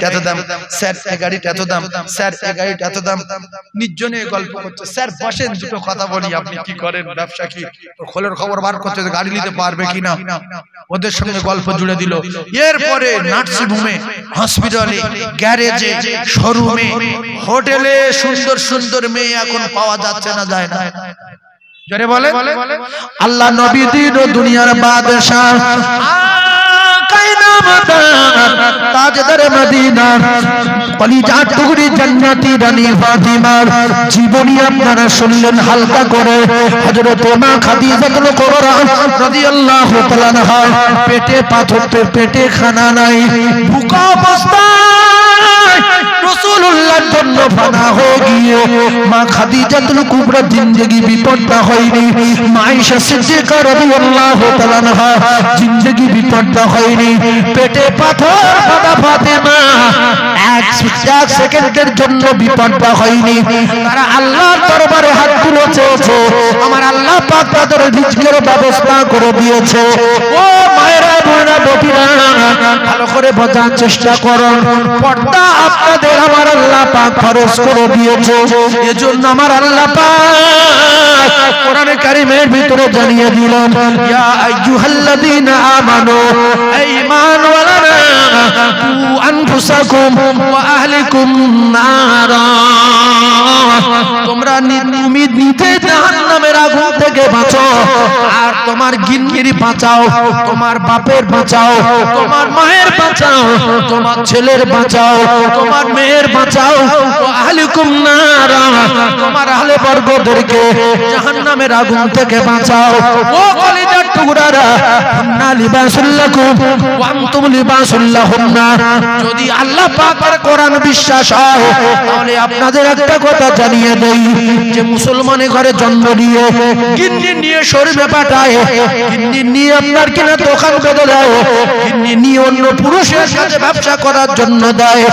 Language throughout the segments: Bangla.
গাড়িটা এত দাম, স্যার এই গাড়িটা এত দাম, স্যার এই গাড়িটা এত দাম। নির্জনে গল্প করছে। স্যার বসেন, দুটো কথা বলি, আপনি কি করেন, ব্যবসা কি? খোলের খবর বার করছে, গাড়ি নিতে পারবে কিনা, ওদের সঙ্গে গল্প জুড়ে দিল। এরপরে নার্সিংহোমে, হসপিটালে, গ্যারেজে, শোরুমে, হোটেলে সুন্দর সুন্দর মেয়ে এখন পাওয়া যাচ্ছে না, যায় না। জোরে বলে আল্লাহ নবী দিন ও দুনিয়ার বাদশা, তাজদার মদিনা, কলিজার টুকরি জান্নাতি রানী ফাতিমার জীবনী আপনারা শুনলেন হালকা করে। হযরত মা খাদিজাতুল কুবরা রাদিয়াল্লাহু তাআলা আনহা পেটে পাথর, পেটে খানা নাই, ভুকা অবস্থায় রাসূলুল্লাহর জন্য ফানা হয়ে গিয়ে মা খাদিজাতুল কুবরা জিন্দেগি বিপদটা হয়নি। মা আয়েশা সিদ্দিকা রাদিয়াল্লাহু তাআলা আনহা জিন্দেগি বিপদটা হয়নি। পেটে পাথর বাবা ফাতেমা এক সেকেন্ডের জন্য বিপদটা হয়নি। তারা আল্লাহর দরবারে হাত তুলেছে, আমার আল্লাহ পাক তাদের রিজকের ব্যবস্থা করে দিয়েছে। ও মায়েরা, বোনেরা, বটিরা, ভালো করে বোঝার চেষ্টা করুন। পর্দা আপনাদের আমার আল্লাহ পাক ফরজ করে দিয়েছে। এজন্য আমার আল্লাহ পাক কোরআনে কারীমের ভিতরে জানিয়ে দিলেন, ইয়া আইয়ুহাল্লাযীনা আমানু, এই ঈমানওয়ালারা, কু আনফুসাকুম ওয়া আহলিকুম নারা, তোমরা নিজে জাহান্নামের আগুন থেকে বাঁচো, আর তোমার গিন্নির বাঁচাও, তোমার বাপের বাঁচাও, তোমার মায়ের বাঁচাও, তোমার ছেলের বাঁচাও, তোমার মেয়ের বাঁচাও, ওয়া আহলিকুম নারা, তোমার আহলে বর্গদেরকে জাহান্নামের আগুন থেকে বাঁচাও। ও কলিজার টুকরারা, হুন্না লিবাসুল লাকুম ওয়া আনতুম লিবাসুল লাহুন্না। যদি আল্লাহ পাকের কোরআন বিশ্বাস হয়, তাহলে আপনাদের একটা কথা জানিয়ে দেই, যে মুসলমানের ঘরে জন্ম নিয়ে গিন্নি নিয়ে শরীরে পাঠায়, গিন্নি নিয়ে আপনার কিনা দোকান বেঁধে দেয়, গিন্নি নিয়ে অন্য পুরুষের সাথে ব্যবসা করার জন্য দেয়,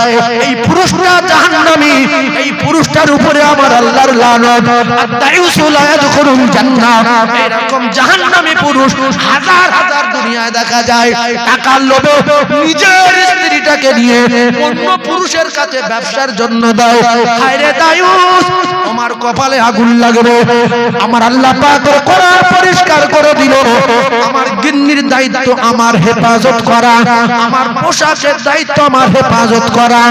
এই পুরুষটা জাহান্নামী। এই পুরুষটার উপরে আমার আল্লাহর লানত। আদ-দায়ুসু লা ইয়াদখুলুল জান্নাহ। এরকম জাহান্নামী পুরুষ হাজার হাজার দুনিয়ায় দেখা যায়। টাকার লোভে নিজের স্ত্রীটাকে নিয়ে অন্য পুরুষের কাছে ব্যবসার জন্য দেয়। হায়রে দায়ুস, তোমার কপালে আগুন লাগবে। আমার আল্লাহ পাক কোরআন পরিষ্কার করে দিল, আমার গিন্নির দায়িত্ব আমার হেফাজত করা, আমার পোশাকের দায়িত্ব আমার হেফাজত করা,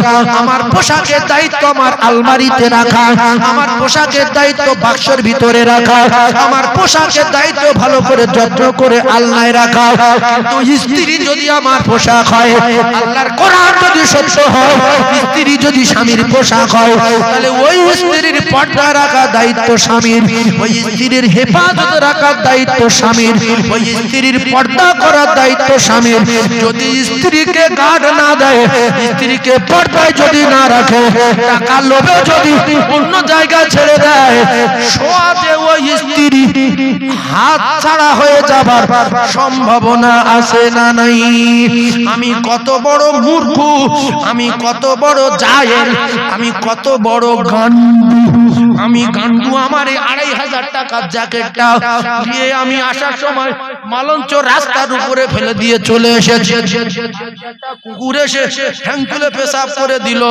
আমার পোশাকের দায়িত্ব আমার আলমারিতে রাখা, আমার পোশাকের দায়িত্ব বাক্সের ভিতরে রাখা, আমার পোশাকের দায়িত্ব ভালো করে যত্ন করে আলনায় রাখা। কিন্তু স্ত্রী যদি আমার পোশাক হয়, আল্লাহর কোরআন যদি সত্য হয়, স্ত্রী যদি স্বামীর পোশাক হয়, তাহলে ওই স্ত্রীর পর্দা রাখা দায়িত্ব স্বামীর, ওই স্ত্রীর হেফাজত রাখার দায়িত্ব স্বামীর, ওই স্ত্রীর পর্দা করার দায়িত্ব স্বামীর। যদি স্ত্রীকে গার্ড না দেয়, স্ত্রীকে পর্দায় যদি না রাখে, টাকার লোভে যদি অন্য জায়গায় ছেড়ে দেয়, সহজে ওই স্ত্রী হাত ছাড়া হয়ে যাবার সম্ভাবনা আছে না নাই? আমি কত বড় মূর্খ, আমি কত বড় জাহেল, আমি কত বড় গান্ডু। আমি গান্ডু, আমার 2500 টাকার জ্যাকেটটা দিয়ে আমি আসার সময় মালঞ্চ রাস্তার উপরে ফেলে দিয়ে চলে এসেছি। কুকুর এসে ঠ্যাং তুলে পেশাব করে দিল।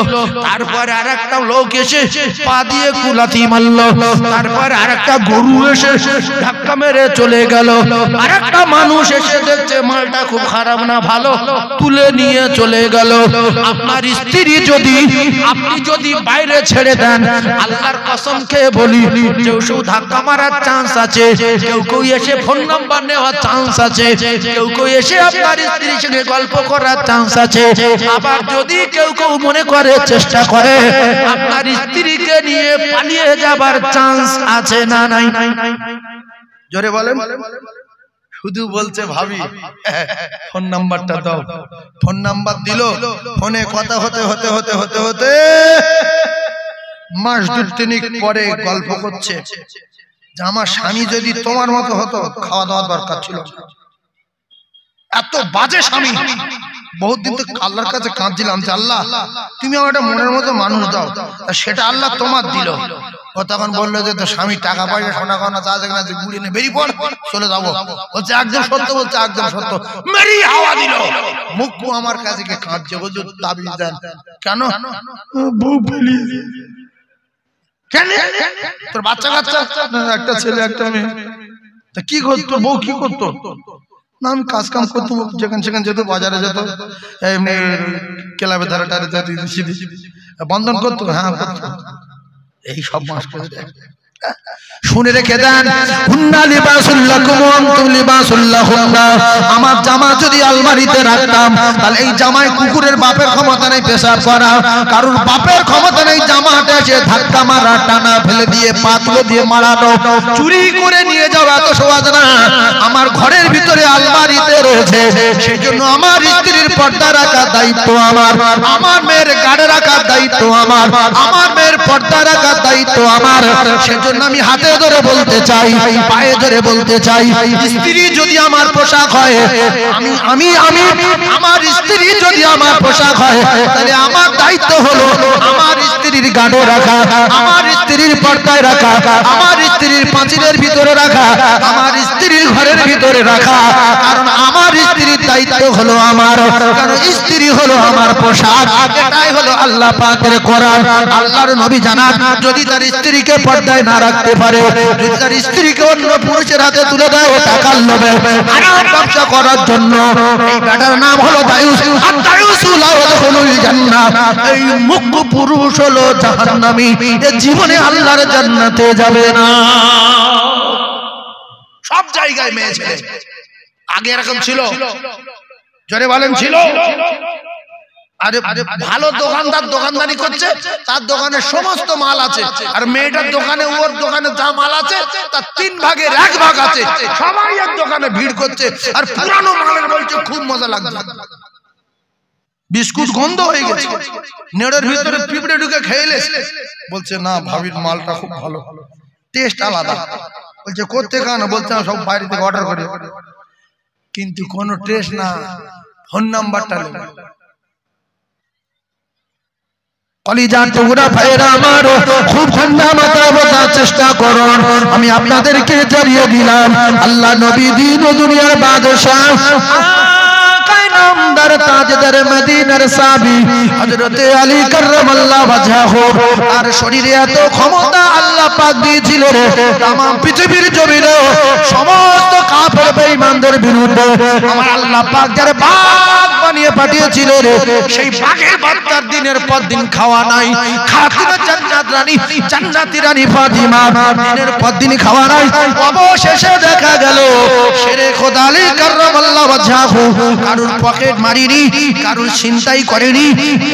তারপরে আরেকটা লোক এসে পা দিয়ে কুলাতি মারল। তারপরে আরেকটা গরু এসে ধাক্কা মেরে চলে গেল। আরেকটা মানুষ এসে দেখছে মালটা খুব খারাপ না ভালো, তুলে নিয়ে চলে গেল। আপনার স্ত্রী যদি আপনি যদি বাইরে ছেড়ে দেন, আল্লাহর কসম খেয়ে বলি, কেউ কেউ ধাক্কা মারার চান্স আছে, কেউ কেউ এসে ফোন নাম্বার নেওয়ার চান্স আছে, কেউ কেউ এসে আপনার স্ত্রীর সঙ্গে গল্প করার চান্স আছে। আবার যদি কেউ কেউ মনে করে চেষ্টা করে, আপনার স্ত্রীকে নিয়ে পালিয়ে যাবার চান্স আছে না নাই? জোরে বলেন। শুধু বলছে ভাবি ফোন নাম্বারটা দাও, ফোন নাম্বার দিল। ফোনে কথা হতে হতে হতে হতে হতে মাস 2-3 পরে গল্প করছে যে আমার স্বামী যদি তোমার মতো হতো, খাওয়া দাওয়া দরকার ছিল। এত বাজে স্বামী, বহুত দিন তো আল্লাহর কাছে কাঁদছিলাম যে আল্লাহ তুমি আমার একটা মনের মতো মানুষ দাও, সেটা আল্লাহ তোমার দিল। ও তখন বললো যে তো স্বামী টাকা পয়সা সোনা গয়না যা যেখানে আছে গুড়িয়ে নিয়ে বেরিয়ে পড়, চলে যাবো। বলছে একদম সত্য, বলছে একদম সত্য। মেরি হাওয়া দিল। মুক্কু আমার কাছে কে কাঁদছে, বলছে তাবিজ দেন। কেন? বউ পালিয়ে। কেন? তোর বাচ্চা কাচ্চা? একটা ছেলে একটা মেয়ে। তা কি করতো বউ, কি করতো? না আমি কাজ কাম করতো, যেখানে সেখানে যেত, বাজারে যেত, এমনি ক্লাবে ধারে টারে যেত, বন্ধন করতো। হ্যাঁ এই সব মাস করে দেয়। শুনে রেখে দেন, হুন্না লিবাসুল লাকুম ওয়া আনতুম লিবাসুল লাহুন্না। আমার জামা যদি আলমারিতে রাখতাম, তাহলে এই জামায় কুকুরের বাপের ক্ষমতা নেই পেশাব করা, কারণ বাপের ক্ষমতা নেই জামাটা এসে ধাক্কা মারা, টানা ফেলে দিয়ে পাতলো দিয়ে মারানো, চুরি করে নিয়ে যাওয়া এত সহজ না। আমার ঘরের ভিতরে আলমারিতে রয়েছে, সেই জন্য আমার স্ত্রীর পর্দা রাখার দায়িত্ব আমার, আমার মেয়ের গাড়ে রাখার দায়িত্ব আমার, আমার মেয়ের পর্দা রাখার দায়িত্ব আমার। সেজন্য আমি হাতে ধরে বলতে চাই, পায়ে ধরে বলতে চাই, স্ত্রী যদি আমার পোশাক হয়, আমি আমার স্ত্রী যদি আমার পোশাক হয়, তাহলে আমার দায়িত্ব হলো আমার স্ত্রীর গাড়ে রাখা, আমার স্ত্রীর পর্দায় রাখা, আমার স্ত্রীর পাঁচিলের ভিতরে রাখা, আমার স্ত্রীর ঘরের ভিতরে রাখা। কারণ আমার স্ত্রীর দায়িত্ব হলো আমার, কারণ স্ত্রী হলো আমার পোশাক। এটাই হলো আল্লাহ পাকের কোরআন। আল্লাহর নবী জানান, যদি তার স্ত্রীকে পর্দায় না রাখতে পারে, যদি তার স্ত্রীকে অন্য পুরুষের হাতে তুলে দেয় টাকার লোভে হারাম ব্যবসা করার জন্য, এই ব্যাটার নাম হলো দায়ুস। আর দায়ুসু লা ইয়াদখুলুল জান্নাহ, এই মুখ্য পুরুষ হলো জাহান্নামী, এ জীবনে আল্লাহর জান্নাতে যাবে না। সব জায়গায় মেয়ে ছেলে আগে এরকম ছিল, জোরে বলেন ছিল। আরে ভালো দোকানদার দোকানদারি করছে, তার দোকানে সমস্ত মাল আছে, আর মেয়েটার দোকানে ওর দোকানে যা মাল আছে তার 3 ভাগের 1 ভাগ আছে। সবাই এক দোকানে ভিড় করছে, আর পুরানো মালের বলছে খুব মজা লাগছে। বিস্কুট গন্ধ হয়ে গেছে, নেড়ের ভিতরে পিঁপড়ে ঢুকে খেয়েলে, বলছে না ভাবির মালটা খুব ভালো, টেস্ট আলাদা। বলছে কোথা কেন? বলছে সব বাইরে থেকে অর্ডার করে, কিন্তু কোনো টেস্ট না, ফোন নাম্বারটা নেই। কলিজা টুকরা ভাইরা আমার, খুব ঠান্ডা মাথায় বোঝার চেষ্টা করুন। আমি আপনাদেরকে জানিয়ে দিলাম, আল্লাহ নবী দিন ও দুনিয়ার বাদশাহ, নামদার তাজদার মদিনার সাহাবী হযরতে আলী কাররামাল্লাহু ওয়াজহাহু, আর শরীরে এত ক্ষমতা আল্লাহ পাক দিয়েছিল রে, তাম পৃথিবীর জমিনে সমস্ত কাফের বেঈমানদের বিরুদ্ধে আমার আল্লাহ পাক যার বাঘ বানিয়ে পাঠিয়েছিল রে, সেই বাঘের বাচ্চার দিনের পর দিন খাওয়া নাই। খাতিমা জান্নাত রানী, জান্নাতি রানী ফাতিমা দিনের পর দিন খাওয়া নাই। অবশেষে দেখা গেল শেরে খোদা আলী কাররামাল্লাহু ওয়াজহাহু কারুর পকেট মারিনি, কারুর ছিনতাই করেনি,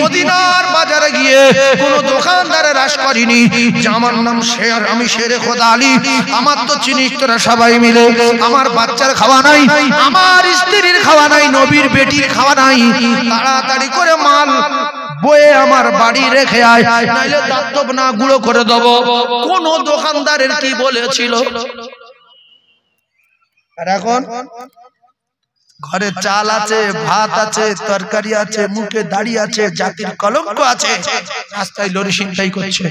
মদিনার বাজারে গিয়ে কোন দোকানদারে রাশ করেনি। আমার নাম শের, আমি শেরে খোদা আলী, আমার তো চিনিস তোরা সবাই মিলে। আমার বাচ্চার খাওয়া নাই, আমার স্ত্রীর খাওয়া নাই, নবীর বেটির খাওয়া নাই। তাড়াতাড়ি করে মাল বয়ে আমার বাড়ি রেখে আয়, নাইলে দাঁতব না গুঁড়ো করে দেবো। কোন দোকানদারের কি বলেছিল? আর এখন ঘরে চাল আছে, ভাত আছে, তরকারি আছে, মুখে দাড়ি আছে, জাতির কলঙ্ক আছে, রাস্তায় লরি ছিনতাই করছে,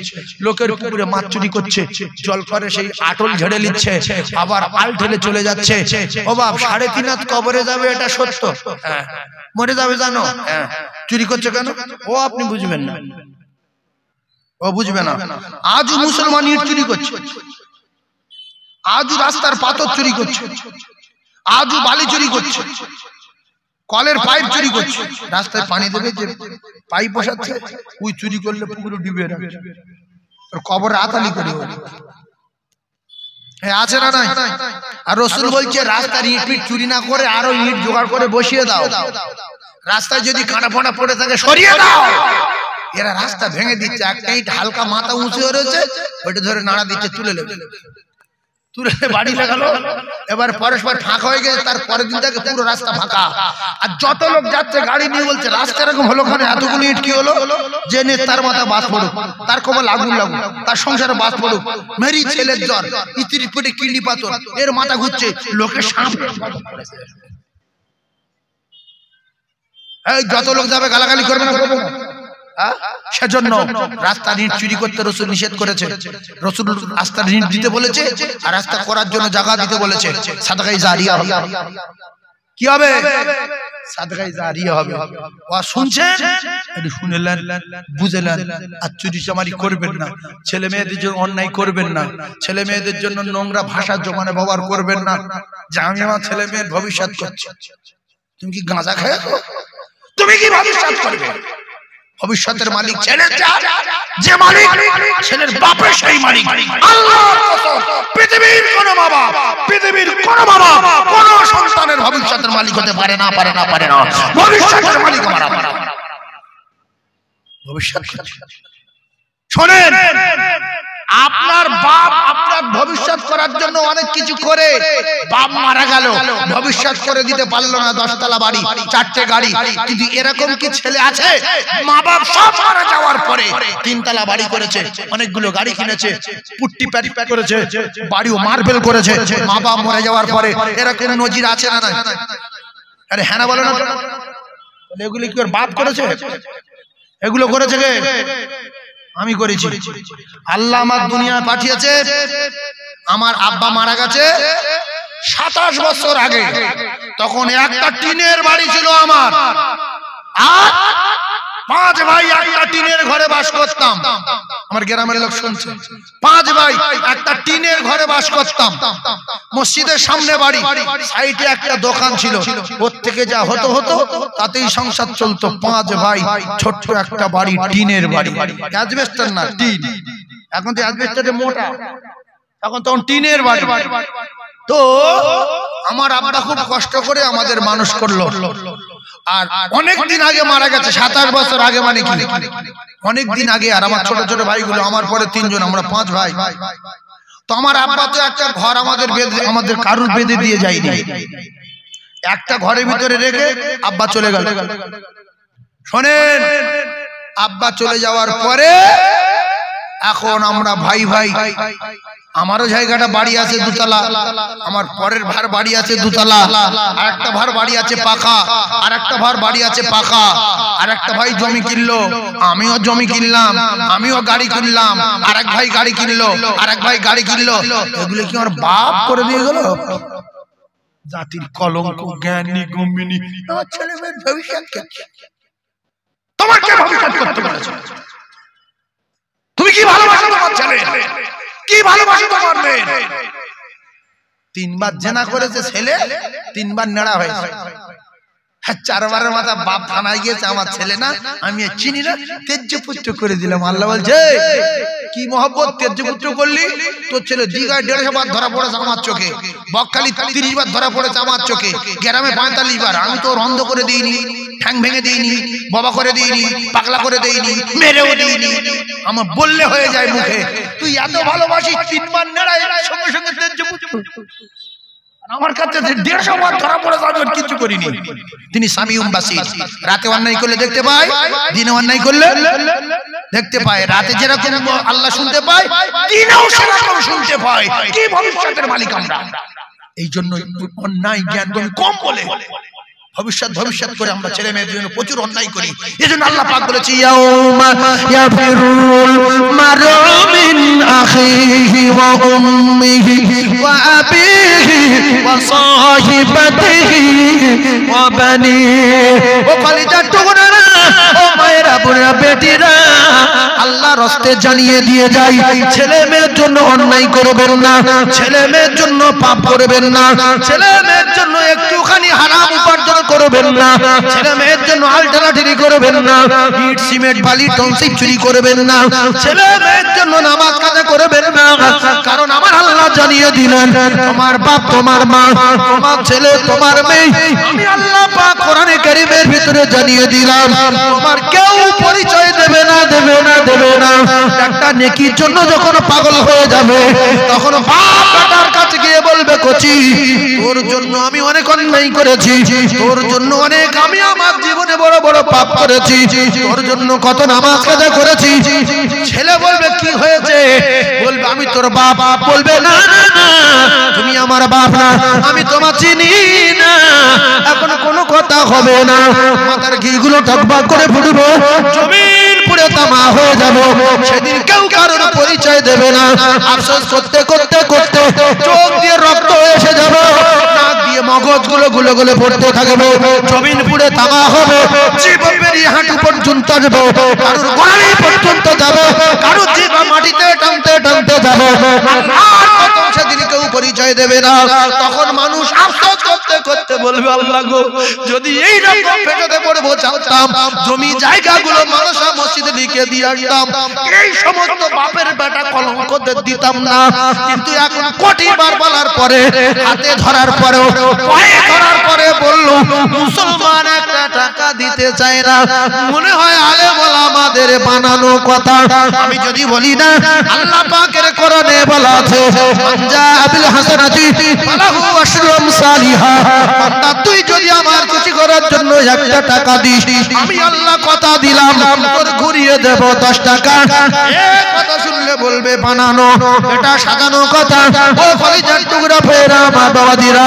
লোকের পুকুরে মাছ চুরি করছে, জল করে সেই আটল ঝেড়ে নিচ্ছে, আবার আল ঠেলে চলে যাচ্ছে। ও বাপ, 3.5 হাত কবরে যাবে, এটা সত্য। হ্যাঁ, মরে যাবে জানো। হ্যাঁ, চুরি করছে কেন? ও আপনি বুঝবেন না, ও বুঝবে না। আজও মুসলমান ইট চুরি করছে, আজও রাস্তার পাথর চুরি করছে, আজও বালি চুরি করছে, কলের পাইপ চুরি করছে। রাস্তায় পানি দেবে যে পাইপ বসাচ্ছে, ওই চুরি করলে পুকুরে ডুবে রাখছে, কবরে আতালি করে আছে না নাই? আর রাসূল বলছে রাস্তার ইট পিট চুরি না করে আরো ইট জোগাড় করে বসিয়ে দাও। রাস্তায় যদি কাঁটা ফাঁটা পড়ে থাকে সরিয়ে দাও। এরা রাস্তা ভেঙে দিচ্ছে, একটা ইট হালকা মাথা উঁচু হয়েছে, ওইটা ধরে নাড়া দিচ্ছে, তুলে নেবে, তুলে বাড়ি লাগালো। এবার পরস্পর ফাঁকা হয়ে গেছে, তার পরের দিন থেকে পুরো রাস্তা ফাঁকা। আর যত লোক যাচ্ছে গাড়ি নিয়ে বলছে রাস্তা এরকম হলো, ওখানে এতগুলো ইট কি হলো? যে নে তার মাথা বাস পড়ুক, তার কবল আগুন লাগুক, তার সংসারে বাস পড়ুক। মেরি ছেলের জ্বর, ইতির পেটে কিডনি পাথর, এর মাথা ঘুরছে, লোকের সাপ। এই যত লোক যাবে গালাগালি করবে না, করবে না? সেজন্য রাস্তার ইট চুরি করতে রাসূল নিষেধ করেছে। রাসূল রাস্তার ইট দিতে বলেছে আর রাস্তা করার জন্য জায়গা দিতে বলেছে। সাদকায়ে জারিয়া হবে। কি হবে? সাদকায়ে জারিয়া হবে। ও শুনছেন, একটু শুনলেন, বুঝলেন, আর চুরি চামারি করবেন না, ছেলে মেয়েদের জন্য অন্যায় করবেন না, ছেলে মেয়েদের জন্য নোংরা ভাষা জমানে ব্যবহার করবেন না। যে আমি আমার ছেলে মেয়ের ভবিষ্যৎ করছি। তুমি কি গাঁজা খেয়েছো? তুমি কি ভবিষ্যৎ করবে? ভবিষ্যতের মালিক ছেলের যে মালিক, ছেলের বাপের সেই মালিক আল্লাহর কসম। পৃথিবীর কোন বাবা, পৃথিবীর কোন বাবা কোন সন্তানের ভবিষ্যতের মালিক হতে পারে না, পারে না, পারে না। ভবিষ্যতের মালিক আমার আল্লাহ। ভবিষ্যৎ শোনেন, আপনার বাপ আপনার ভবিষ্যৎ করার জন্য অনেক কিছু করে, বাপ মারা গেল, ভবিষ্যৎ করে দিতে পারলো না, 10 তলা বাড়ি, 4টে গাড়ি। কিন্তু এরকম কি ছেলে আছে মা বাপ সব মারা যাওয়ার পরে 3 তলা বাড়ি করেছে, অনেকগুলো গাড়ি কিনেছে, পুট্টি প্যাটি করেছে, বাড়িও মার্বেল করেছে মা বাপ মরে যাওয়ার পরে? এরকম নজির আছে না? আরে হ্যাঁ না বলো না? এগুলো কি ওর বাপ করেছে? এগুলো করেছে কে? আমি করেছি। আল্লাহ আমার দুনিয়ায় পাঠিয়েছে। আমার আব্বা মারা গেছে 27 বছর আগে। তখন একটা টিনের বাড়ি ছিল আমার, আর 5 ভাই একটা টিনের ঘরে বাস করতাম। আমার গ্রামের লোক শুনছে, 5 ভাই একটা টিনের ঘরে বাস করতাম। মসজিদের সামনে বাড়ি, সাইডে একটা দোকান ছিল, ওর থেকে যা হতো হতো তাতেই সংসার চলতো। 5 ভাই, ছোট্ট একটা বাড়ি, টিনের বাড়ি, অ্যাজবেস্টার না, টিন। এখন তো অ্যাজবেস্টারে মোটা, তখন টিনের বাড়ি। তো আমার আব্বা খুব কষ্ট করে আমাদের মানুষ করলো। আর অনেক দিন আগে মারা গেছে, 27 বছর আগে, মানে কি অনেক দিন আগে। আর আমার ছোট ছোট ভাইগুলো, আমার পরে 3 জন, আমরা 5 ভাই। তো আমার আব্বা তো একটা ঘর আমাদের কারুর বেঁধে দিয়ে যায়নি, একটা ঘরের ভিতরে রেখে আব্বা চলে গেল। শোনেন, আব্বা চলে যাওয়ার পরে এখন আমরা ভাই ভাই, আমারও জায়গাটা বাড়ি আছে 2 তলা, আমার পরের ভার বাড়ি আছে 2 তলা, আর একটা ভার বাড়ি আছে পাকা, আর একটা ভার বাড়ি আছে পাকা। আর একটা ভাই জমি কিনলো, আমিও জমি কিনলাম, আমিও গাড়ি কিনলাম, আর এক ভাই গাড়ি কিনলো, আর এক ভাই গাড়ি কিনলো। এগুলো কি আমার বাপ করে দিয়ে গেল? জাতির কলঙ্ক, জ্ঞানী গম্মিনী। আমার ছেলে মেয়ের ভবিষ্যৎ কে? তোমার কে ভবিষ্যৎ করতে বলেছে? তুমি কি ভালোবাসো তোমার ছেলে? কি ভালোবাসো তোমার মেয়ে? 3 বার জেনা করেছে ছেলে, 3 বার নেড়া হয়েছে। 4 বারের মাথা বাপ থানায় গিয়েছে, আমার ছেলে না, আমি চিনি না, তেজ্যপুত্র করে দিলাম। আল্লাহ বলছে, কি মহব্বত, তেজ্যপুত্র করলি? তোর ছেলে দিঘায় 150 বার ধরা পড়েছে আমার চোখে, বকখালি 30 বার ধরা পড়েছে আমার চোখে, গ্রামে 45 বার। আমি তো অন্ধ করে দিইনি, ঠ্যাং ভেঙে দিইনি, বাবা করে দিইনি, পাগলা করে দিইনি, মেরেও দিইনি। আমার বললে হয়ে যায় মুখে। তুই এত ভালোবাসিস, 3 বার নেড়াই, সঙ্গে সঙ্গে তেজ্যপুত্র। আমার কাছে 150 বার ধরা পড়ে যাবে, কিছু করিনি। তিনি সামিউম বাসির, রাতে অন্যায় করলে দেখতে পায়, দিনে অন্যায় করলে দেখতে পায়। রাতে যেরকম আল্লাহ শুনতে পায়, দিনেও সেরকম শুনতে পায়। কি ভবিষ্যতের মালিক আমরা! এই জন্য অন্যায় জ্ঞান কম বলে ভবিষ্যৎ করে আমরা ছেলে মেয়েদের জন্য প্রচুর অন্যায় করি। এজন্য আল্লাহ পাক বলেছে, ইয়াউমা ইয়াফিরুল মারউ মিন আখিহি ওয়া উম্মিহি ওয়া আবিহি ওয়া সাহিবাতিহি ওয়া বানিহি। ও কলিজার টুকরারা, ও মায়েরা, বোনেরা, বেটিরা, আল্লাহর রাস্তে জানিয়ে দিয়ে যাই, ছেলে মেয়ের জন্য অন্যায় করবেন না, ছেলে মেয়ের জন্য পাপ করবেন না, ছেলে মেয়ের জন্য একটুখানি হারাম উপার্জন করবেন না, ছেলে মেয়ের জন্য আলটারাটিরি করবেন না, ইট সিমেন্ট বালি টনসিপ চুরি করবেন না, ছেলে মেয়ের জন্য নামাজ কাজা করবেন না। কারণ আমার আল্লাহ জানিয়ে দিলেন, তোমার বাপ, তোমার মা, তোমার ছেলে, তোমার মেয়ে, আমি আল্লাহ পাক কোরআনে কারীমের ভিতরে জানিয়ে দিলাম, তোমার কেউ পরিচয় দেবে না, দেবে না, দেবে না। একটা নেকির জন্য যখন পাগল হয়ে যাবে তখন বাপ বেটার কাছে গিয়ে বলবে কচি তোর জন্য আমি অনেক অন্যায় করেছি, তোর জন্য অনেক আমি আমার জীবনে বড় বড় পাপ করেছি, তোর জন্য কত নামাজ কাজা করেছি। ছেলে বলবে কি হয়েছে? বলবে আমি তোর বাপ। বলবে না না না তুমি আমার বাপ না, আমি তোমার চিনি না, এখন কোনো কথা হবে না। মাথার ঘিগুলো টকবক করে ফুটবো, জমিন পুড়ে তামা হয়ে যাবে। সেদিন কেউ কারোর পরিচয় দেবে না। আফসোস করতে করতে করতে চোখ দিয়ে রক্ত এসে যাবে, নাক দিয়ে মগজগুলো গুলো গুলো পড়তে থাকবে, জমিন পুড়ে তামা হবে, জীব বেরিয়ে হাঁটু পর্যন্ত যাবে, কারোর গোড়ালি পর্যন্ত যাবে, কারোর জীব মাটিতে টানতে টানতে যাবে। আর কত সেদিন কেউ পরিচয় দেবে না। তখন মানুষ আফসোস করতে করতে বলবে আল্লাহ গো যদি এই রকম পেটে পড়বো জানতাম জমি জায়গাগুলো মাদ্রাসা মসজিদে লিখে দিয়ে আসতাম, এই সমস্ত বাপের বেটা কলঙ্ক দিতাম না। কিন্তু এখন কোটি বার বলার পরে, হাতে ধরার পরেও, পায়ে ধরার পরে বললো মুসলমান একটা টাকা দিতে চায় না। মনে হয় আলেম ওলামাদের বানানো কথা। আমি যদি বলি না আল্লাহ পাকের কোরআনে বলা আছে মানজা আবিল হাসানাতি ফালাহু আশরু আমসালিহা। বান্দা তুই যদি আমার খুশি করার জন্য একটা টাকা দিস, আমি আল্লাহ কথা দিলাম তোর ঘুরিয়ে দেব 10 টাকা। এই কথা শুনলে বলবে বানানো, এটা সাজানো কথা। ও কলিজার টুকরা ফেরা মা বাবাদিরা,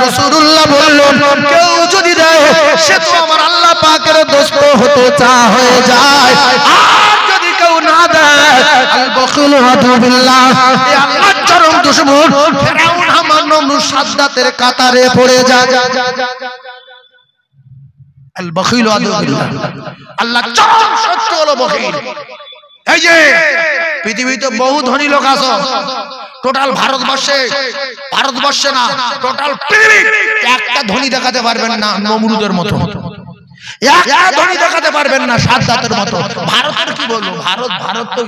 রাসূলুল্লাহ বললেন কেউ যদি দেয় সে তো আমার আল্লাহ পাকের দোস্ত হতে হয়ে যায়। আর যদি কেউ না দেয় আল বখিল আদুবিল্লাহ, এই আল্লাহর চরম দুশমন ফেরাউন হামান নমরুদ সাদ্দাতের কাতারে পড়ে যায়। আল বখিল আদুবিল্লাহ, আল্লাহ চরম শত্রু হলো বখিল। এই যে পৃথিবীতে বহু ধনী লোক আছে, টোটাল ভারতবর্ষে না টোটাল পৃথিবী একটা ধনী দেখাতে পারবেন না নমরুদের মতো, একটা ধনী দেখাতে পারবেন না সাদ্দাতের মতো। ভারতের কি বলবো, ভারত তো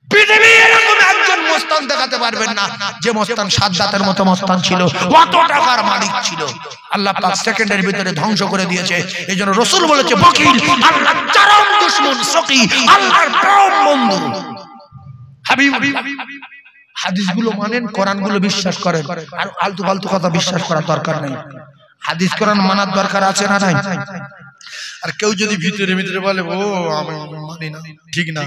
পৃথিবী এরকম একজন মস্তান দেখাতে পারবেন না যে মস্তান সাদ্দাতের মতো মস্তান ছিল, কত টাকার মালিক ছিল। আল্লাহ পাক সেকেন্ডের ভিতরে ধ্বংস করে দিয়েছে। এইজন্য রাসূল বলেছে বকিল আল্লাহর চরম দুশমন, সকি আল্লাহর পরম বন্ধু। হাবিব হাদিসগুলো মানেন, কোরআনগুলো বিশ্বাস করেন, আর আলতু ফালতু কথা বিশ্বাস করার দরকার নেই। হাদিস কোরআন মানার দরকার আছে না নাই? আর কেউ যদি ভিতরে ভিতরে বলে ও আমি মানি না, ঠিক না,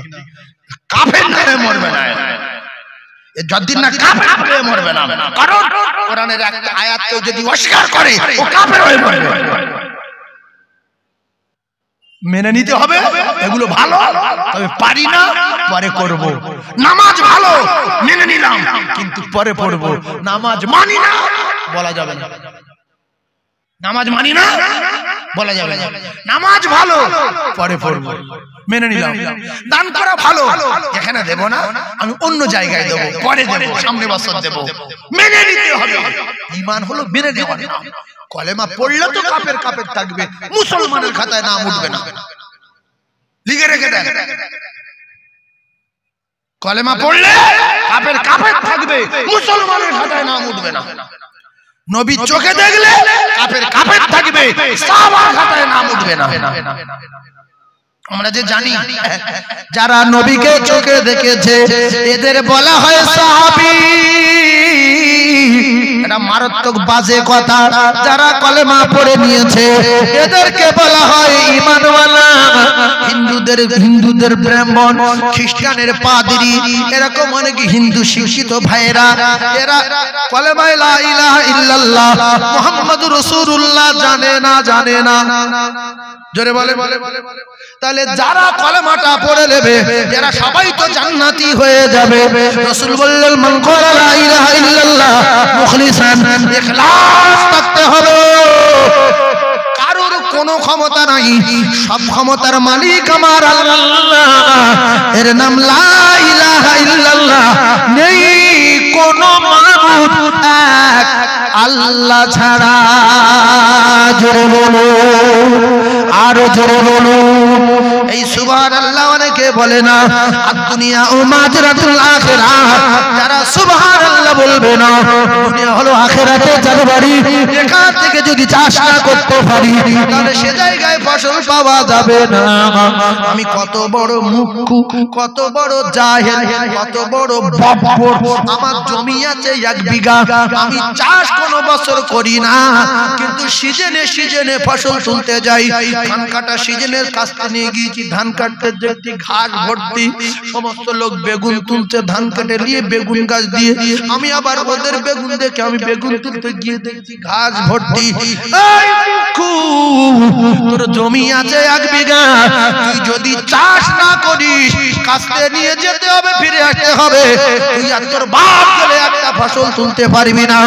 কাফের নামে মরবে না, যতদিন না কাফের হয়ে মরবে না। কারণ কোরআনের একটা আয়াত কেউ যদি অস্বীকার করে ও কাফের হয়ে মরবে। মেনে নিতে হবে এগুলো ভালো, তবে পারি না পরে করব। নামাজ ভালো মেনে নিলাম কিন্তু পরে পড়ব, নামাজ মানি না বলা যাবে না। নামাজ মানি না বলা যাবে না। নামাজ ভালো পরে পড়ব, মেনে নিলাম। দান করা ভালো, এখানে দেব না, আমি অন্য জায়গায় দেব, পরে দেব, সামনে বছর দেব। মেনে নিতে হবে। ঈমান হলো মেনে নেওয়ার নাম। কলেমা পড়লে তো কাফের থাকবে, মুসলমানের খাতায় নাম উঠবে না। লিখে রেখে দেন, কলেমা পড়লে কাফের থাকবে, মুসলমানের খাতায় নাম উঠবে না। নবী চোখে দেখলে কাফের থাকবে, সাহাবার খাতায় নাম উঠবে না। আমরা যে জানি যারা নবীকে চোখে দেখেছে এদের বলা হয় সাহাবী। এটা মারাত্মক বাজে কথা। যারা কলেমা পড়ে নিয়েছে এদেরকে বলা হয় ঈমানওয়ালা। হিন্দুদের ব্রাহ্মণ, খ্রিস্টানের পাদ্রী, এরকম অনেক হিন্দু শিক্ষিত ভাইরা এরা কলেমা লা ইলাহা ইল্লাল্লাহ মুহাম্মাদুর রাসূলুল্লাহ জানে না। জোরে বলে। তাহলে যারা কলেমাটা পড়ে নেবে এরা সবাই তো জান্নাতি হয়ে যাবে। রাসূল বললেন মান ক্বালা লা ইলাহা ইল্লাল্লাহ মুখলিসান, ইখলাস থাকতে হবে। কারোর কোনো ক্ষমতা নাই, সব ক্ষমতার মালিক আমার আল্লাহ। এর নাম লা ইলাহা ইল্লাল্লাহ। নেই কোনো মাবুদ এক আল্লাহ ছাড়া। জোরে বলো, আরো জোরে বলো। এই সুবহানাল্লাহ অনেকে আমাদেরকে বলে না দুনিয়া ও মাজরাতুল আখিরাহ, যারা সুবহানাল্লাহ বলবে না দুনিয়া হলো আখিরাতে যার বাড়ি, এখান থেকে যদি চাষ না করতে পারি তাহলে সে জায়গায় ফসল পাওয়া যাবে না। আমি কত বড় মুখ্যু, কত বড় জাহেল, কত বড় বাব্বর, আমার জমি আছে 1 বিঘা, আমি চাষ কোনো বছর করি না, কিন্তু সিজনে সিজনে ফসল তুলতে যাই। ধান কাটা সিজনের কাছতে নিয়ে গিয়েছি, ধান কাটতে দেখছি ঘাস ভর্তি, সমস্ত লোক বেগুন তুলছে, ধান কেটে নিয়ে বেগুন গাছ দিয়ে, আমি আবার ওদের বেগুন দেখে আমি বেগুন তুলতে গিয়ে দেখছি ঘাস ভর্তি। এই মুখ্যু, তোর জমি আছে 1 বিঘা, তুই যদি চাষ না করিস কাছতে নিয়ে যেতে হবে, ফিরে আসতে হবে, তুই আর তোর বাপ গেলে একটা ফসল তুলতে পারবি না।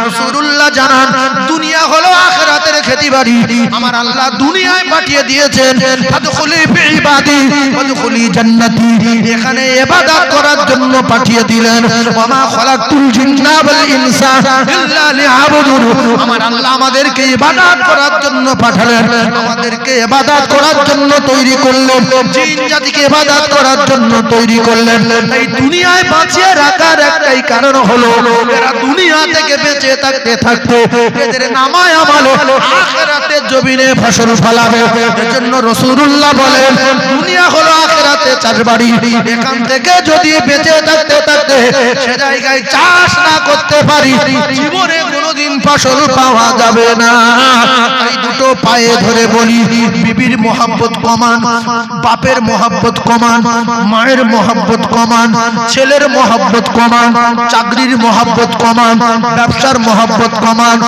রাসূলুল্লাহ জানান দুনিয়া হলো আখিরাতের খেতিবাড়ি, আমার আল্লাহ দুনিয়ায় পাঠিয়ে দিয়েছেন ফাদখুলি ফি ইবাদি ওয়াদখুলি জান্নাতি, এখানে ইবাদত করার জন্য পাঠিয়ে দিলেন। ওয়ামা খালাকতুল জিন্না ওয়াল ইনসা ইল্লা লিয়াবুদুন, আমার আল্লাহ আমাদেরকে ইবাদত করার জন্য পাঠালেন, আমাদেরকে ইবাদত করার জন্য তৈরি করলেন, জিন জাতিকে ইবাদত করার জন্য তৈরি করলেন। এই দুনিয়ায় বাঁচিয়ে রাখার একটাই কারণ হলো এরা দুনিয়া থেকে বেঁচে থাকতে থাকতে এদের নামায় আমলে আখিরাতের জমিনে ফসল ফলাবে। এজন্য রাসূলুল্লাহ বলেন দুনিয়া হলো আখিরাতে চাষবাড়ি, এখান থেকে যদি বেঁচে থাকতে থাকতে সে জায়গায় চাষ না করতে পারি জীবনে কোনোদিন ফসল পাওয়া যাবে না। তাই দুটো পায়ে ধরে বলি, বিবির মোহাব্বত কমান, বাপের মোহাব্বত কমান, মায়ের মোহাব্বত কমান, ছেলের মোহাব্বত কমান, চাকরির মোহাব্বত কমান, ব্যবসার মোহাব্বত কমান,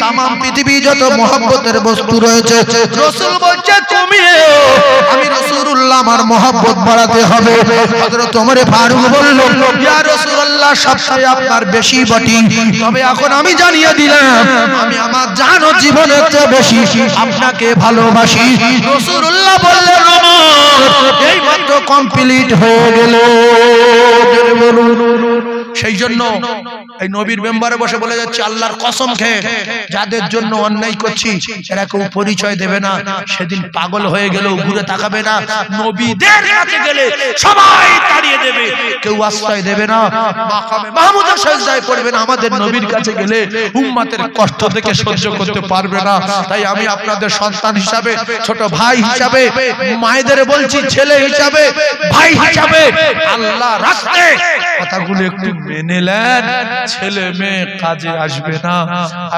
তামাম পৃথিবী যত মোহাব্বতের বস্তু রয়েছে রাসূল বলছে কমিয়ে, আমি রাসূলুল্লাহ আমার মোহাব্বত বাড়াতে হবে। হযরত ওমর ফারুক বলল ইয়া রাসূলুল্লাহ সবচেয়ে আপনার বেশি বটি, তবে এখন আমি জানিয়ে দিলাম আমি আমার জান ও জীবনের চেয়ে বেশি আপনাকে ভালোবাসি। রাসূলুল্লাহ বললেন ওমর এই মাত্র কমপ্লিট হয়ে গেল। সেই জন্য এই নবীর মেম্বারে বসে বলে যাচ্ছে আল্লাহর কসম খেয়ে যাদের জন্য অন্যায় করছি এরা কেউ পরিচয় দেবে না, সেদিন পাগল হয়ে গেলেও ঘুরে তাকাবে না, নবীদের কাছে গেলে সবাই তাড়িয়ে দেবে, কেউ আশ্রয় দেবে না, মাকামে মাহমুদের সাজদায় পড়বে না, আমাদের নবীর কাছে গেলে উম্মতের কষ্ট থেকে সহ্য করতে পারবে না। তাই আমি আপনাদের সন্তান হিসাবে, ছোট ভাই হিসাবে, মায়েদের বলছি ছেলে হিসাবে, ভাই হিসাবে, আল্লাহ রাস্তে কথাগুলো একটু মেনে নেন। ছেলে মেয়ে কাজে আসবে না,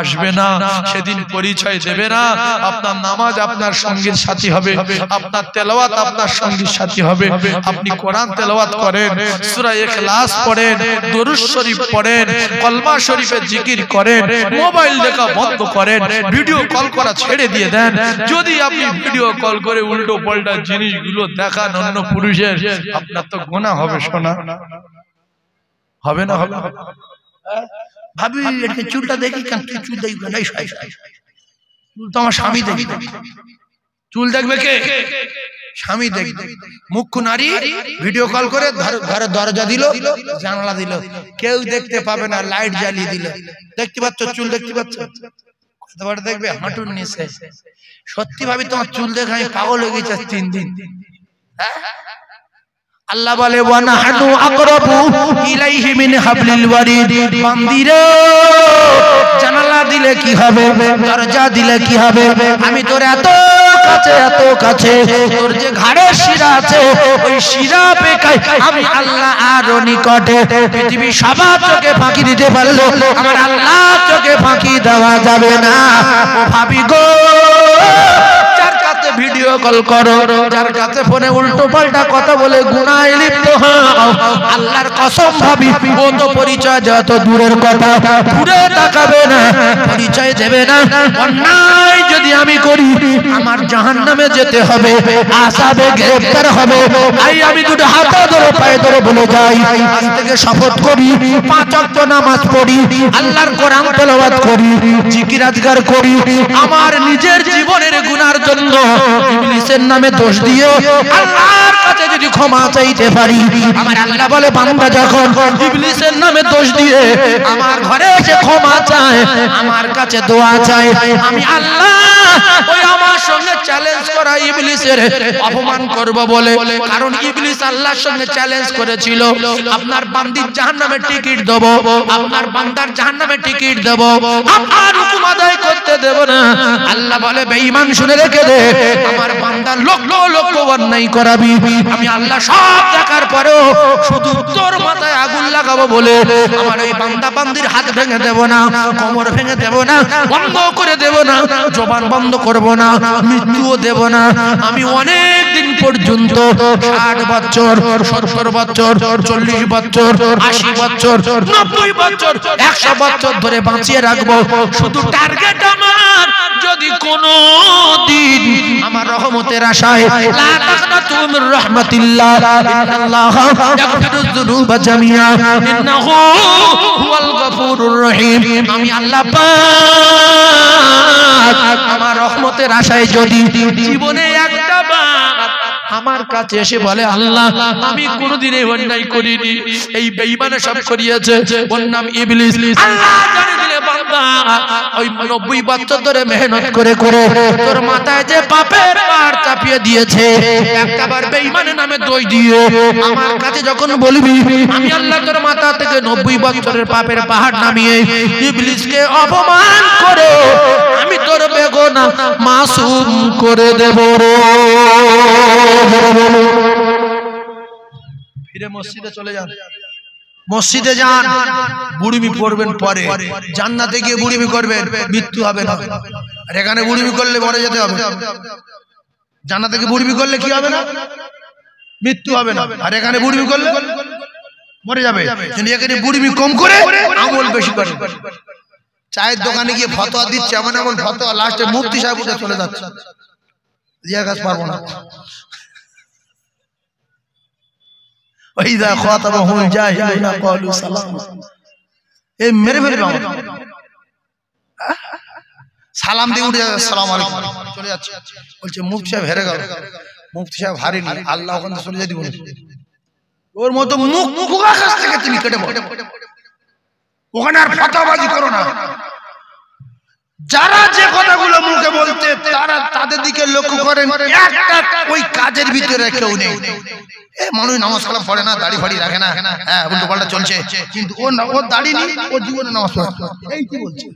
আসবে না, সেদিন পরিচয় দেবে না, আপনার নামাজ আপনার সঙ্গীর সাথী হবে, আপনার তেলাওয়াত আপনার সঙ্গীর সাথী হবে। আপনি কোরআন তেলাওয়াত করেন, সূরা ইখলাস পড়েন, দরুদ শরীফ পড়েন, কলমা শরীফের জিকির করেন, মোবাইল দেখা বন্ধ করেন, ভিডিও কল করা ছেড়ে দিয়ে দেন। যদি আপনি ভিডিও কল করে উল্টো পাল্টা জিনিসগুলো দেখান অন্য পুরুষের, আপনার তো গুনাহ হবে, শোনা হবে না? হবে ভাবি এটাকে চুলটা দেখি কেন, তুই চুল দেখবি না, চুল তো আমার স্বামী দেখবে, চুল দেখবে কে? স্বামী দেখবে। মুখ্য নারী ভিডিও কল করে ঘরে দরজা দিল, জানালা দিল, কেউ দেখতে পাবে না, লাইট জ্বালিয়ে দিল, দেখতে পাচ্ছ চুল দেখতে পাচ্ছ, কতবার দেখবে হাঁটুর নিচে। সত্যি ভাবি তোমার চুল দেখে আমি পাগল হয়ে গেছি 3 দিন। আল্লাহ বলে ওয়ানাহনু আকরাবু ইলাইহি মিন হাবলিল ওয়ারিদ, বান্দিরে জানালা দিলে কি হবে, দরজা দিলে কি হবে, আমি তোর এত কাছে, এত কাছে, তোর যে ঘাড়ের শিরা আছে ওই শিরা পেকাই আমি আল্লাহ আরো নিকটে। পৃথিবী সবার চোখে ফাঁকি দিতে পারলো, আমার আল্লাহ চোখে ফাঁকি দেওয়া যাবে না। ও ভাবি গো, ভিডিও কল করো, যার কাছে ফোনে উল্টো পাল্টা কথা বলে গুনাহে লিপ্ত হও, আল্লাহর কসম ভাবি ও তো পরিচয় যত দূরের কথা, ঘুরে তাকাবে না, পরিচয় দেবে না। অন্যায় যদি আমি করি আমার জাহান্নামে যেতে হবে, আযাবে গ্রেফতার হবে। তাই আমি দুটো হাত ধরে পায়ে ধরে বলে যাই, আজ থেকে শপথ করি 5 ওয়াক্ত নামাজ পড়ি, আল্লাহর কোরআন তেলাওয়াত করি, জিকির আজকার করি, আমার নিজের জীবনের গুনার জন্য ইবলিসের নামে দোষ দিয়ে আল্লাহর কাছে যদি ক্ষমা চাইতে পারি, আমার আল্লাহ বলে বান্দা যখন ইবলিসের নামে দোষ দিয়ে আমার ঘরে এসে ক্ষমা চায়, আমার কাছে দোয়া চায়, আমি আল্লাহ ওই আমার সঙ্গে চ্যালেঞ্জ করা ইবলিসের অপমান করব বলে। কারণ ইবলিস আল্লাহর সঙ্গে চ্যালেঞ্জ করেছিল, আপনার বান্দির জাহান্নামের টিকিট দেব, আপনার বান্দার জাহান্নামের টিকিট দেব, আপনার হুকুম আদায় করতে দেব না। আল্লাহ বলে বেঈমান শুনে রেখে দে, আমার বান্দার লক্ষ লক্ষ অন্যায় করাবি, আমি আল্লাহ সব দেখার পরেও শুধু তোর মাথায় আগুন লাগাবো বলে আমার ওই বান্দা বান্দির হাত ভেঙে দেব না, কোমর ভেঙে দেব না, বন্ধ করে দেব না, জবান বন্ধ করব না, মৃত্যুও দেব না। আমি অনেক দিন পর্যন্ত 60 বছর, 70 বছর, 40 বছর, 80 বছর, 90 বছর, 100 বছর ধরে বাঁচিয়ে রাখবো। শুধু টার্গেট আমার, যদি কোনো দিন আমার রহমতের আশায়, লা তাকনাতু মির রাহমাতিল্লাহ, ইন্নাল্লাহা ইয়াগফিরুয যুনুবা জামিআ, ইন্নাহু হুয়াল গফুরুর রহিম। আমি আল্লাহ পাক আমার রহমতের আশায় যদি জীবনে একটা বার আমার কাছে এসে বলে আল্লাহ আমি কোনোদিন এই অন্যায় করিনি, এই বেঈমানে সব করিয়েছে, ওর নাম ইবলিস, আল্লাহ জানে দিলে বান্দা ওই 90 বছর ধরে মেহনত করে করে তোর মাথায় যে পাপের পাহাড় চাপিয়ে দিয়েছে, একটাবার বেঈমানের নামে দোষ দিয়ে আমার কাছে যখন বলবি, আমি আল্লাহ তোর মাথা থেকে 90 বছরের পাপের পাহাড় নামিয়ে ইবলিসকে অপমান করে আমি তোর বেগুনা মাসুম করে দেব। ফিরে মসজিদে চলে যান, মসজিদে যান, বুড়িমি পড়বেন পরে, জান্নাতে গিয়ে বুড়িমি করবেন, মৃত্যু হবে না। আর এখানে বুড়িমি করলে মরে যেতে হবে, জান্নাতে গিয়ে বুড়িমি করলে কি হবে না, মৃত্যু হবে না। আর এখানে বুড়িমি করলে মরে যাবে। এখানে বুড়িমি কম করে আমল বেশি করে। চায়ের দোকানে গিয়ে ফতোয়া দিচ্ছে, এমন এমন ফতোয়া, লাস্টে মুফতি সাহেব উঠে চলে যাচ্ছে, জিয়া গাছ পারবো না। ওয়াইদা খাতাবাহুল জাহিলুনা ক্বালু সালামা, এই মেরে ফেলবে আমাকে, সালাম দিয়ে উঠে যাচ্ছে, আসসালামু আলাইকুম, চলে যাচ্ছে। বলছে মুফতি সাহেব হেরে গেল, মুফতি সাহেব হারেনি, আল্লাহ ওখানে চলে যেতে বলেছে। ওর মতো মুখ আকাশ থেকে তুমি কেটে পড়ো, ওখানে আর ফতোয়াবাজি করো না। যারা যে কথাগুলো মুখে বলতে তারা তাদের দিকে লক্ষ্য করেন, একটা ওই কাজের ভিতরে কেউ নেই। মানুষ নামাজ কালাম পড়ে না, দাড়ি ফাড়ি রাখে না, হ্যাঁ উল্টো পাল্টা চলছে, কিন্তু ওর দাড়ি নেই, ওর জীবনে নামাজ পড়ে, এই কি বলছে,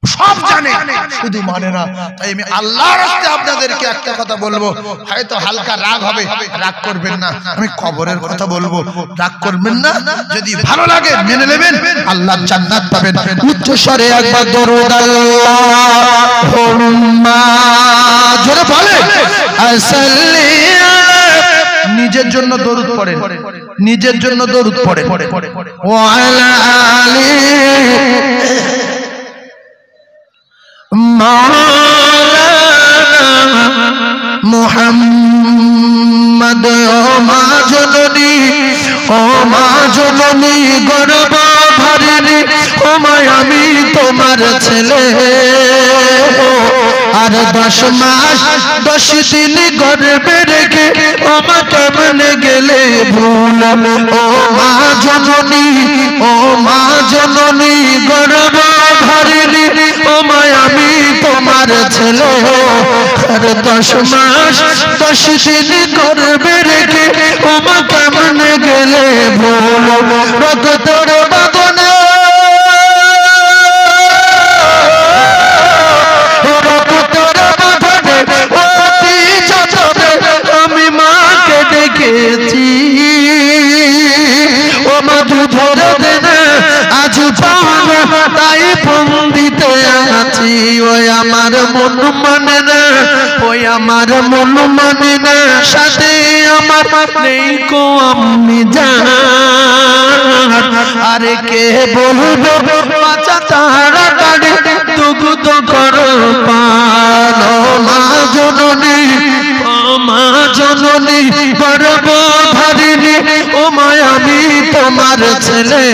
সব জানে শুধু মানে না। তাই আমি আল্লাহর রাস্তায় আপনাদেরকে একটা কথা বলবো, হয়তো হালকা রাগ হবে, রাগ করবেন না। আমি কবরের কথা বলবো, রাগ করবেন না। যদি ভালো লাগে মেনে নেবেন, আল্লাহর জান্নাত পাবেন। উচ্চ স্বরে একবার দরুদ আল্লাহুম্মা জোরে বলে সাল্লি আলা, নিজের জন্য দরুদ পড়েন, নিজের জন্য দরুদ পড়েন, ওয়া আলা আলি মাওলানা মুহাম্মদ। ও মা জননী, ও মা জননী গর্ব ধারিণী, ও মা আমি তোমার ছেলে, আর 10 মাস 10 দিন গর্ভে রেখে ও মা কেমনে গেলে ভুল। ও মা জননী, ও মা জননী গর্ব ধারিণী, ও মা আমি তোমার ছেলে, আর 10 মাস 10 দিন গর্ভে রেখে ও মা কেমনে গেলে ভুল। রক্তের বাঁধনে আমি মাকে ডেকেছি, ও মা দুধের দেনা আজ পাওয়া তাই বন্দিতে আছি। ওই আমার মন মানে না, ওই আমার মন মানে না, সাথে আমার নেই কো আমি জান। আরে কে বলবো বাঁচা তাড়াতাড়ি দুগুদ করো পান। ও মা জননী, ও মা জননী গর্ব ধারিণী, ও মা আমি তোমার ছেলে,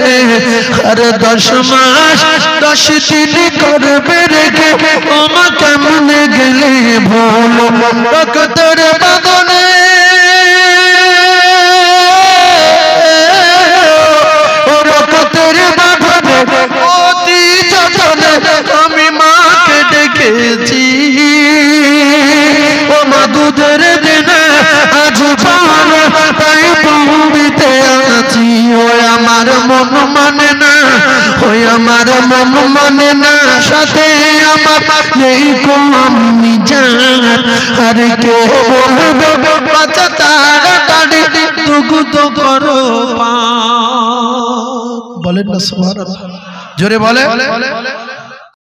আর 10 মাস 10 দিন গর্ভে রেখে ও মা কেমনে গেলে ভুল। রক্তের বাঁধনে আমার মন মানে না, ওই আমার মন মানে না, সাথে আমার নেই গো আম্মি জান। আর কে বলবে বাচ্চা তাড়াতাড়ি তুকু তো করো পার। বলেন না সুবহানাল্লাহ, জোরে বলে।